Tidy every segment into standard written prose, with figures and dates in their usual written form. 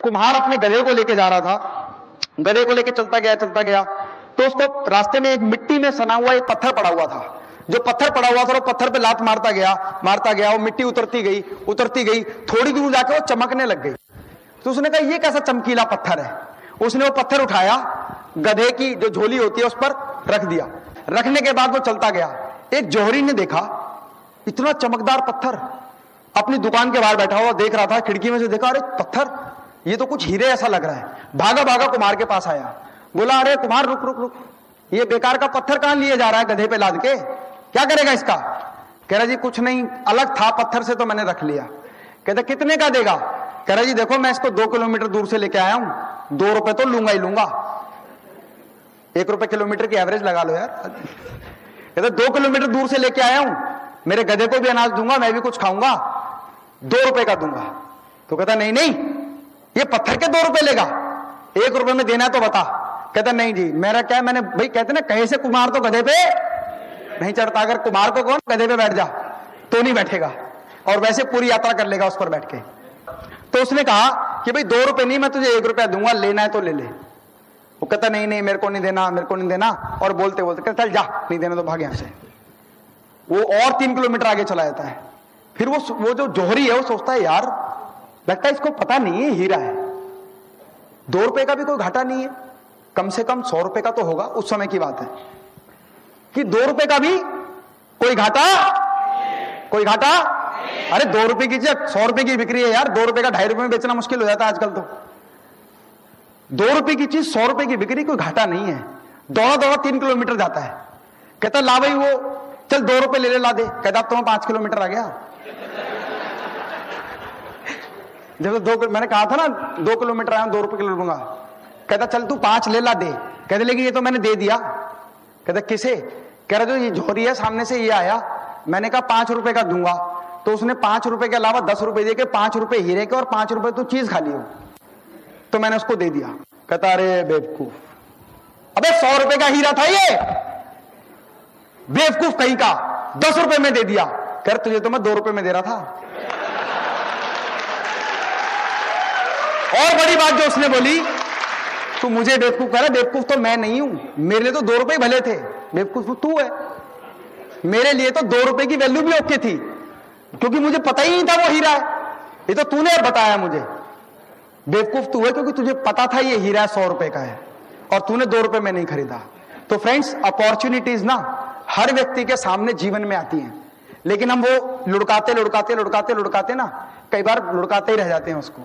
कुम्हार अपने गधे को लेके जा रहा था, गधे को लेके चलता गया, तो उसको रास्ते में एक मिट्टी में सना हुआ एक पत्थर पड़ा हुआ था। जो पत्थर पड़ा हुआ था वो पत्थर पे लात मारता गया, वो मिट्टी उतरती गई, थोड़ी दूर जाके वो चमकने लग गई। तो उसने कहा ये कैसा चमकीला पत्थर है। उसने वो पत्थर उठाया, गधे की जो झोली होती है उस पर रख दिया। रखने के बाद वो चलता गया। एक जौहरी ने देखा इतना चमकदार पत्थर, अपनी दुकान के बाहर बैठा हुआ देख रहा था, खिड़की में से देखा, अरे पत्थर, ये तो कुछ हीरे ऐसा लग रहा है। भागा भागा कुम्हार के पास आया, बोला अरे कुम्हार रुक रुक रुक, ये बेकार का पत्थर कहां लिए जा रहा है गधे पे लाद के, क्या करेगा इसका? कह रहा जी कुछ नहीं, अलग था पत्थर से तो मैंने रख लिया। कहता कितने का देगा? कह रहा जी देखो मैं इसको 2 किलोमीटर दूर से लेके आया हूं, 2 रुपए तो लूंगा ही लूंगा। 1 रुपए किलोमीटर की एवरेज लगा लो यार। कहता 2 किलोमीटर दूर से लेके आया हूं, मेरे गधे को भी अनाज दूंगा, मैं भी कुछ खाऊंगा, 2 रुपए का दूंगा। तो कहता नहीं नहीं, ये पत्थर के 2 रुपए लेगा, 1 रुपए में देना है तो बता। कहता नहीं जी मेरा क्या है, मैंने भाई कहते ना कहीं से कुम्हार तो गधे पे नहीं चढ़ता, अगर कुम्हार को कौन गधे पे बैठ जा तो नहीं बैठेगा, और वैसे पूरी यात्रा कर लेगा उस पर बैठ के। तो उसने कहा कि भाई 2 रुपए नहीं, मैं तुझे 1 रुपया दूंगा, लेना है तो ले ले। वो कहता नहीं नहीं मेरे को नहीं देना, और बोलते बोलते कहता चल जा, नहीं देना तो भाग यहां से। वो और 3 किलोमीटर आगे चला जाता है। फिर वो जो जौहरी है वो सोचता है यार लगता है इसको पता नहीं है हीरा है, 2 रुपए का भी कोई घाटा नहीं है, कम से कम 100 रुपए का तो होगा। उस समय की बात है कि 2 रुपए का भी कोई घाटा। अरे 2 रुपए की चीज 100 रुपए की बिक्री है यार, 2 रुपए का 2.5 रुपए में बेचना मुश्किल हो जाता है आजकल। तो 2 रुपए की चीज 100 रुपए की बिक्री, कोई घाटा नहीं है। दौड़ा 3 किलोमीटर जाता है। कहता ला भाई वो चल 2 रुपए ले ला दे। कहता अब तो मैं 5 किलोमीटर आ गया। जब मैंने कहा था ना 2 किलोमीटर आया 2 रुपए किलो लूंगा। कहता चल तू 5 ले ला दे। कहते लेकिन ये तो मैंने दे दिया। कहता किसे? कह रहा जो ये झोरी है सामने से ये आया, मैंने कहा 5 रुपए का दूंगा, तो उसने 5 रुपए के अलावा 10 रुपए दे के 5 रुपए हीरे के और 5 रुपए तू चीज खा लियो, तो मैंने उसको दे दिया। कहता अरे बेवकूफ, अबे 100 रुपए का हीरा था ये, बेवकूफ कहीं का, 10 रुपए में दे दिया। कह रहा तुझे तो मैं 2 रुपए में दे रहा था। और बड़ी बात जो उसने बोली, तू मुझे बेवकूफ कह रहा, बेवकूफ तो मैं नहीं हूं, मेरे लिए तो 2 रुपए भले थे, बेवकूफ तू है। मेरे लिए तो 2 रुपए की वैल्यू भी ओके थी, क्योंकि मुझे पता ही नहीं था वो हीरा है, ये तो तूने बताया मुझे। बेवकूफ तू है क्योंकि तुझे पता था ये हीरा 100 रुपए का है और तूने 2 रुपए में नहीं खरीदा। तो फ्रेंड्स, अपॉर्चुनिटीज ना हर व्यक्ति के सामने जीवन में आती हैं, लेकिन हम वो लुढ़काते ना कई बार लुढ़काते ही रह जाते हैं उसको।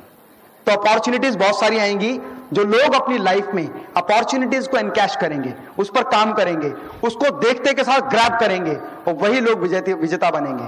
तो अपॉर्चुनिटीज बहुत सारी आएंगी, जो लोग अपनी लाइफ में अपॉर्चुनिटीज को एनकैश करेंगे, उस पर काम करेंगे, उसको देखते के साथ ग्रैब करेंगे, और वही लोग विजेता बनेंगे।